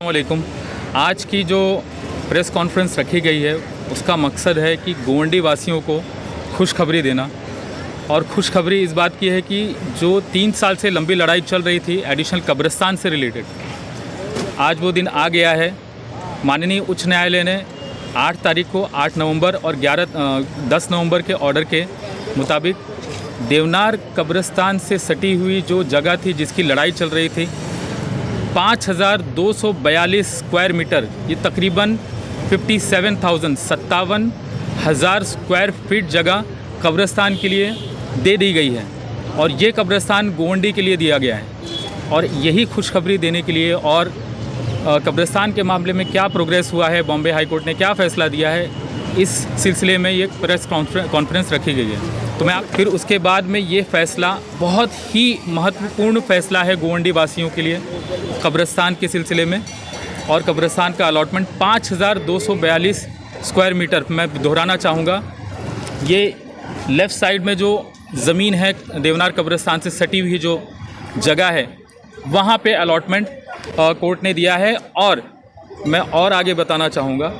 वालेकुम। आज की जो प्रेस कॉन्फ्रेंस रखी गई है उसका मकसद है कि गोवंडी वासियों को खुशखबरी देना। और खुशखबरी इस बात की है कि जो 3 साल से लंबी लड़ाई चल रही थी एडिशनल कब्रिस्तान से रिलेटेड, आज वो दिन आ गया है। माननीय उच्च न्यायालय ने 8 तारीख को 8 नवंबर और 10 नवंबर के ऑर्डर के मुताबिक देवनार कब्रिस्तान से सटी हुई जो जगह थी जिसकी लड़ाई चल रही थी 5242 स्क्वायर मीटर, ये तकरीबन 57,000 स्क्वायर फीट जगह कब्रिस्तान के लिए दे दी गई है। और ये कब्रिस्तान गोवंडी के लिए दिया गया है। और यही खुशखबरी देने के लिए और कब्रिस्तान के मामले में क्या प्रोग्रेस हुआ है, बॉम्बे हाई कोर्ट ने क्या फ़ैसला दिया है, इस सिलसिले में ये प्रेस कॉन्फ्रेंस रखी गई है। तो मैं फिर उसके बाद में ये फ़ैसला बहुत ही महत्वपूर्ण फ़ैसला है गोवंडी वासियों के लिए कब्रिस्तान के सिलसिले में। और कब्रिस्तान का अलॉटमेंट 5242 स्क्वायर मीटर, मैं दोहराना चाहूँगा, ये लेफ़्ट साइड में जो ज़मीन है देवनार कब्रिस्तान से सटी हुई जो जगह है वहाँ पे अलॉटमेंट कोर्ट ने दिया है। और मैं और आगे बताना चाहूँगा,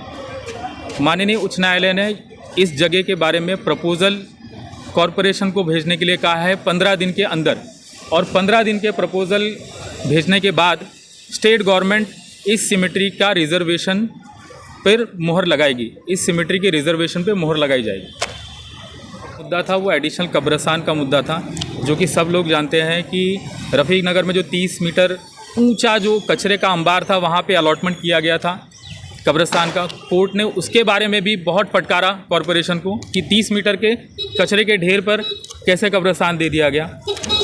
माननीय उच्च न्यायालय ने इस जगह के बारे में प्रपोज़ल कॉरपोरेशन को भेजने के लिए कहा है 15 दिन के अंदर। और 15 दिन के प्रपोज़ल भेजने के बाद स्टेट गवर्नमेंट इस सिमेट्री का रिज़र्वेशन पर मोहर लगाएगी, इस सिमेट्री के रिज़र्वेशन पे मोहर लगाई जाएगी। मुद्दा था वो एडिशनल कब्रिस्तान का मुद्दा था, जो कि सब लोग जानते हैं कि रफ़ीक नगर में जो 30 मीटर ऊंचा जो कचरे का अंबार था वहाँ पे अलॉटमेंट किया गया था कब्रिस्तान का। कोर्ट ने उसके बारे में भी बहुत फटकारा कॉरपोरेशन को कि 30 मीटर के कचरे के ढेर पर कैसे कब्रिस्तान दे दिया गया।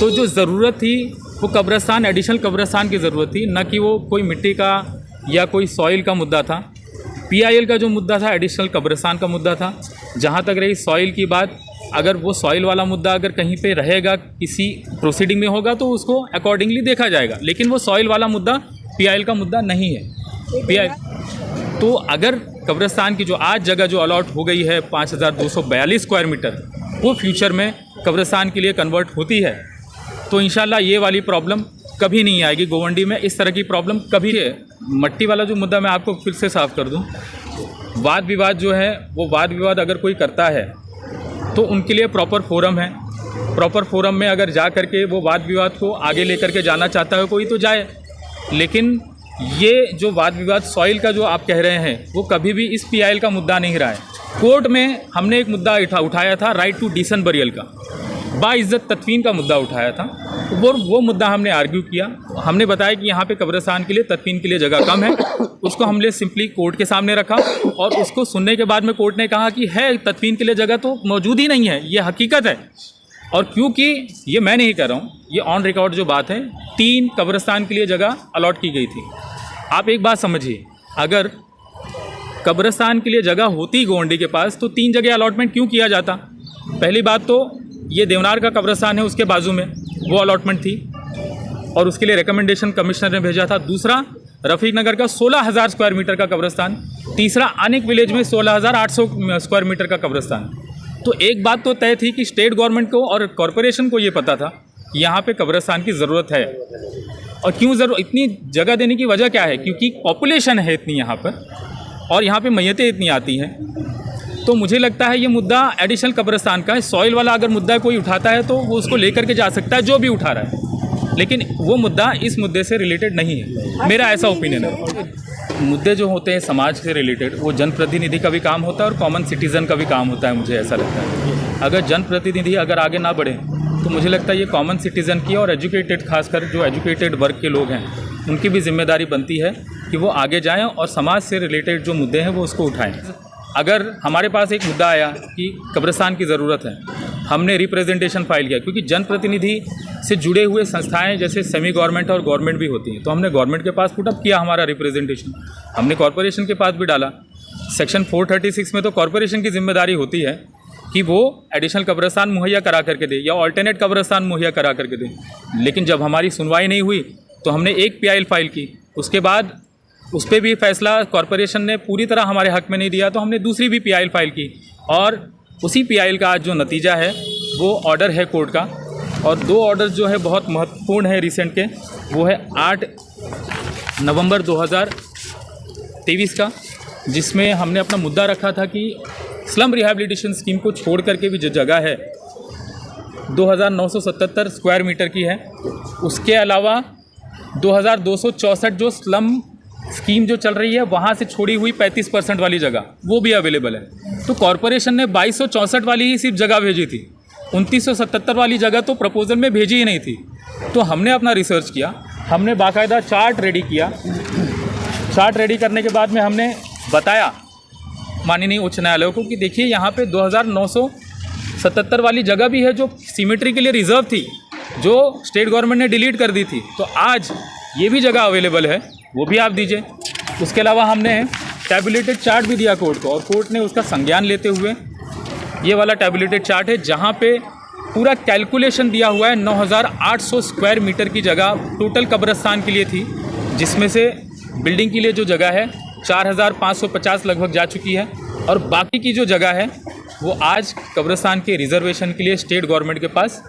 तो जो ज़रूरत थी वो कब्रिस्तान, एडिशनल कब्रिस्तान की ज़रूरत थी, न कि वो कोई मिट्टी का या कोई सॉइल का मुद्दा था। PIL का जो मुद्दा था एडिशनल कब्रिस्तान का मुद्दा था। जहाँ तक रही सॉइल की बात, अगर वो सॉइल वाला मुद्दा अगर कहीं पे रहेगा, किसी प्रोसीडिंग में होगा तो उसको अकॉर्डिंगली देखा जाएगा, लेकिन वो सॉइल वाला मुद्दा PIL का मुद्दा नहीं है। PIL तो अगर कब्रिस्तान की जो आज जगह जो अलॉट हो गई है 5242 स्क्वायर मीटर, वो फ्यूचर में कब्रिस्तान के लिए कन्वर्ट होती है तो इंशाल्लाह ये वाली प्रॉब्लम कभी नहीं आएगी गोवंडी में। इस तरह की प्रॉब्लम कभी है। मट्टी वाला जो मुद्दा मैं आपको फिर से साफ कर दूं, वाद विवाद जो है वो वाद विवाद अगर कोई करता है तो उनके लिए प्रॉपर फोरम है। प्रॉपर फोरम में अगर जा करके वो वाद विवाद को आगे लेकर के जाना चाहता है कोई तो जाए। लेकिन ये जो वाद विवाद सॉइल का जो आप कह रहे हैं वो कभी भी इस PIL का मुद्दा नहीं रहा है। कोर्ट में हमने एक मुद्दा उठाया था राइट टू डिसेंट बरियल का, बाइज्जत तदफीन का मुद्दा उठाया था। वो मुद्दा हमने आर्ग्यू किया। हमने बताया कि यहाँ पे कब्रिस्तान के लिए तदफीन के लिए जगह कम है, उसको हमने सिंपली कोर्ट के सामने रखा। और उसको सुनने के बाद में कोर्ट ने कहा कि है तदफीन के लिए जगह तो मौजूद ही नहीं है, ये हकीकत है। और क्योंकि ये मैं नहीं कह रहा हूँ, ये ऑन रिकॉर्ड जो बात है, 3 कब्रिस्तान के लिए जगह अलॉट की गई थी। आप एक बात समझिए, अगर कब्रिस्तान के लिए जगह होती गोवंडी के पास तो 3 जगह अलॉटमेंट क्यों किया जाता। पहली बात तो ये देवनार का कब्रिस्तान है, उसके बाजू में वो अलॉटमेंट थी और उसके लिए रिकमेंडेशन कमिश्नर ने भेजा था। दूसरा, रफ़ीक नगर का 16,000 स्क्वायर मीटर का कब्रिस्तान। तीसरा, आनिक विलेज में 16,800 स्क्वायर मीटर का कब्रिस्तान। तो एक बात तो तय थी कि स्टेट गवर्नमेंट को और कॉरपोरेशन को ये पता था कि यहाँ पे कब्रिस्तान की ज़रूरत है। और क्यों इतनी जगह देने की वजह क्या है, क्योंकि पॉपुलेशन है इतनी यहाँ पर और यहाँ पे मैयतें इतनी आती हैं। तो मुझे लगता है ये मुद्दा एडिशनल कब्रिस्तान का है। सॉइल वाला अगर मुद्दा कोई उठाता है तो वो उसको लेकर के जा सकता है, जो भी उठा रहा है, लेकिन वो मुद्दा इस मुद्दे से रिलेटेड नहीं है। मेरा ऐसा ओपिनियन है। मुद्दे जो होते हैं समाज से रिलेटेड वो जनप्रतिनिधि का भी काम होता है और कॉमन सिटीज़न का भी काम होता है। मुझे ऐसा लगता है अगर जनप्रतिनिधि अगर आगे ना बढ़े तो मुझे लगता है ये कॉमन सिटीज़न की और एजुकेटेड, खासकर जो एजुकेटेड वर्ग के लोग हैं, उनकी भी जिम्मेदारी बनती है कि वो आगे जाएं और समाज से रिलेटेड जो मुद्दे हैं वो उसको उठाएं। अगर हमारे पास एक मुद्दा आया कि कब्रिस्तान की ज़रूरत है, हमने रिप्रेजेंटेशन फाइल किया, क्योंकि जनप्रतिनिधि से जुड़े हुए संस्थाएं जैसे सेमी गवर्नमेंट और गवर्नमेंट भी होती हैं, तो हमने गवर्नमेंट के पास पुटअप किया हमारा रिप्रेजेंटेशन। हमने कॉरपोरेशन के पास भी डाला। सेक्शन 436 में तो कॉरपोरेशन की जिम्मेदारी होती है कि वो एडिशनल कब्रिस्तान मुहैया करा करके दे या ऑल्टरनेट कब्रिस्तान मुहैया करा करके दे। लेकिन जब हमारी सुनवाई नहीं हुई तो हमने एक PIL फाइल की, उसके बाद उस पर भी फैसला कॉरपोरेशन ने पूरी तरह हमारे हक़ में नहीं दिया तो हमने दूसरी भी PIL फाइल की। और उसी PIL का आज जो नतीजा है वो ऑर्डर है कोर्ट का। और 2 ऑर्डर जो है बहुत महत्वपूर्ण है रिसेंट के, वो है 8 नवंबर 2000 23 का, जिसमें हमने अपना मुद्दा रखा था कि स्लम रिहैबिलिटेशन स्कीम को छोड़ करके भी जो जगह है 2977 स्क्वायर मीटर की है, उसके अलावा 2264 जो स्लम स्कीम जो चल रही है वहाँ से छोड़ी हुई 35% वाली जगह वो भी अवेलेबल है। तो कॉरपोरेशन ने 2264 वाली ही सिर्फ जगह भेजी थी, 2977 वाली जगह तो प्रपोजल में भेजी ही नहीं थी। तो हमने अपना रिसर्च किया, हमने बाकायदा चार्ट रेडी किया। चार्ट रेडी करने के बाद में हमने बताया माननीय उच्च न्यायालय को कि देखिए यहाँ पे 2977 वाली जगह भी है जो सिमेट्री के लिए रिजर्व थी, जो स्टेट गवर्नमेंट ने डिलीट कर दी थी, तो आज ये भी जगह अवेलेबल है, वो भी आप दीजिए। उसके अलावा हमने टैबुलेटेड चार्ट भी दिया कोर्ट को, और कोर्ट ने उसका संज्ञान लेते हुए ये वाला टैबुलेटेड चार्ट है जहाँ पे पूरा कैलकुलेशन दिया हुआ है। 9800 स्क्वायर मीटर की जगह टोटल कब्रिस्तान के लिए थी, जिसमें से बिल्डिंग के लिए जो जगह है 4550 लगभग जा चुकी है, और बाकी की जो जगह है वो आज कब्रिस्तान के रिजर्वेशन के लिए स्टेट गवर्नमेंट के पास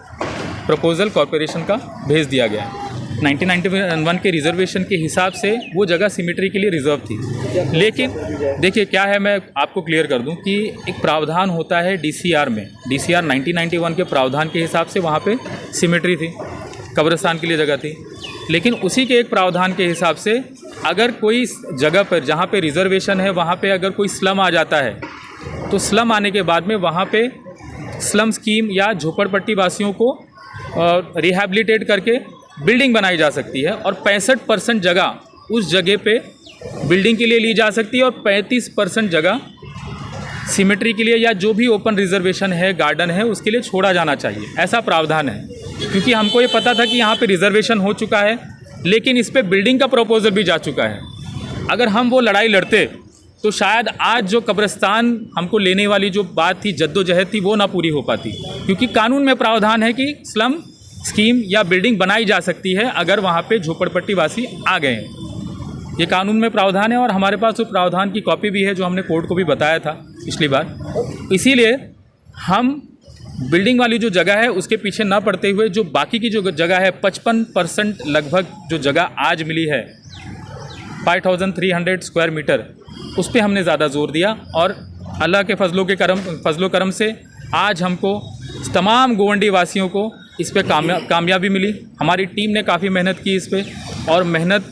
प्रपोजल कॉरपोरेशन का भेज दिया गया है। 1991 के रिजर्वेशन के हिसाब से वो जगह सिमेट्री के लिए रिजर्व थी। लेकिन देखिए क्या है, मैं आपको क्लियर कर दूं कि एक प्रावधान होता है डीसीआर में, डीसीआर 1991 के प्रावधान के हिसाब से वहाँ पे सिमेट्री थी, कब्रिस्तान के लिए जगह थी। लेकिन उसी के एक प्रावधान के हिसाब से अगर कोई जगह पर जहाँ पे रिजर्वेशन है वहाँ पे अगर कोई स्लम आ जाता है, तो स्लम आने के बाद में वहाँ पे स्लम स्कीम या झोपड़पट्टी वासियों को रिहैबिलिटेट करके बिल्डिंग बनाई जा सकती है, और 65% जगह उस जगह पे बिल्डिंग के लिए ली जा सकती है, और 35% जगह सिमेट्री के लिए या जो भी ओपन रिजर्वेशन है, गार्डन है, उसके लिए छोड़ा जाना चाहिए। ऐसा प्रावधान है, क्योंकि हमको ये पता था कि यहाँ पे रिजर्वेशन हो चुका है, लेकिन इस पे बिल्डिंग का प्रपोजल भी जा चुका है। अगर हम वो लड़ाई लड़ते तो शायद आज जो कब्रिस्तान हमको लेने वाली जो बात थी, जद्दोजहद थी, वो ना पूरी हो पाती, क्योंकि कानून में प्रावधान है कि स्लम स्कीम या बिल्डिंग बनाई जा सकती है अगर वहाँ पे झोपड़पट्टी वासी आ गए हैं। ये कानून में प्रावधान है, और हमारे पास वो प्रावधान की कॉपी भी है जो हमने कोर्ट को भी बताया था पिछली बार। इसीलिए हम बिल्डिंग वाली जो जगह है उसके पीछे ना पड़ते हुए जो बाकी की जो जगह है 55% लगभग जो जगह आज मिली है 5300 स्क्वायर मीटर, उस पर हमने ज़्यादा जोर दिया। और अल्लाह के फजलो करम से आज हमको तमाम गोवंडी वासियों को इस पे कामयाबी मिली। हमारी टीम ने काफ़ी मेहनत की इस पे, और मेहनत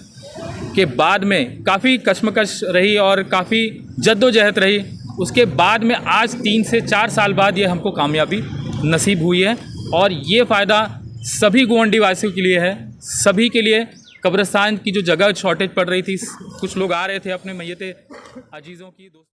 के बाद में काफ़ी कश्मकश रही और काफ़ी जद्दोजहद रही। उसके बाद में आज 3 से 4 साल बाद ये हमको कामयाबी नसीब हुई है, और ये फ़ायदा सभी गोवंडी वासियों के लिए है, सभी के लिए। कब्रिस्तान की जो जगह शॉर्टेज पड़ रही थी, कुछ लोग आ रहे थे अपने मैयत अजीज़ों की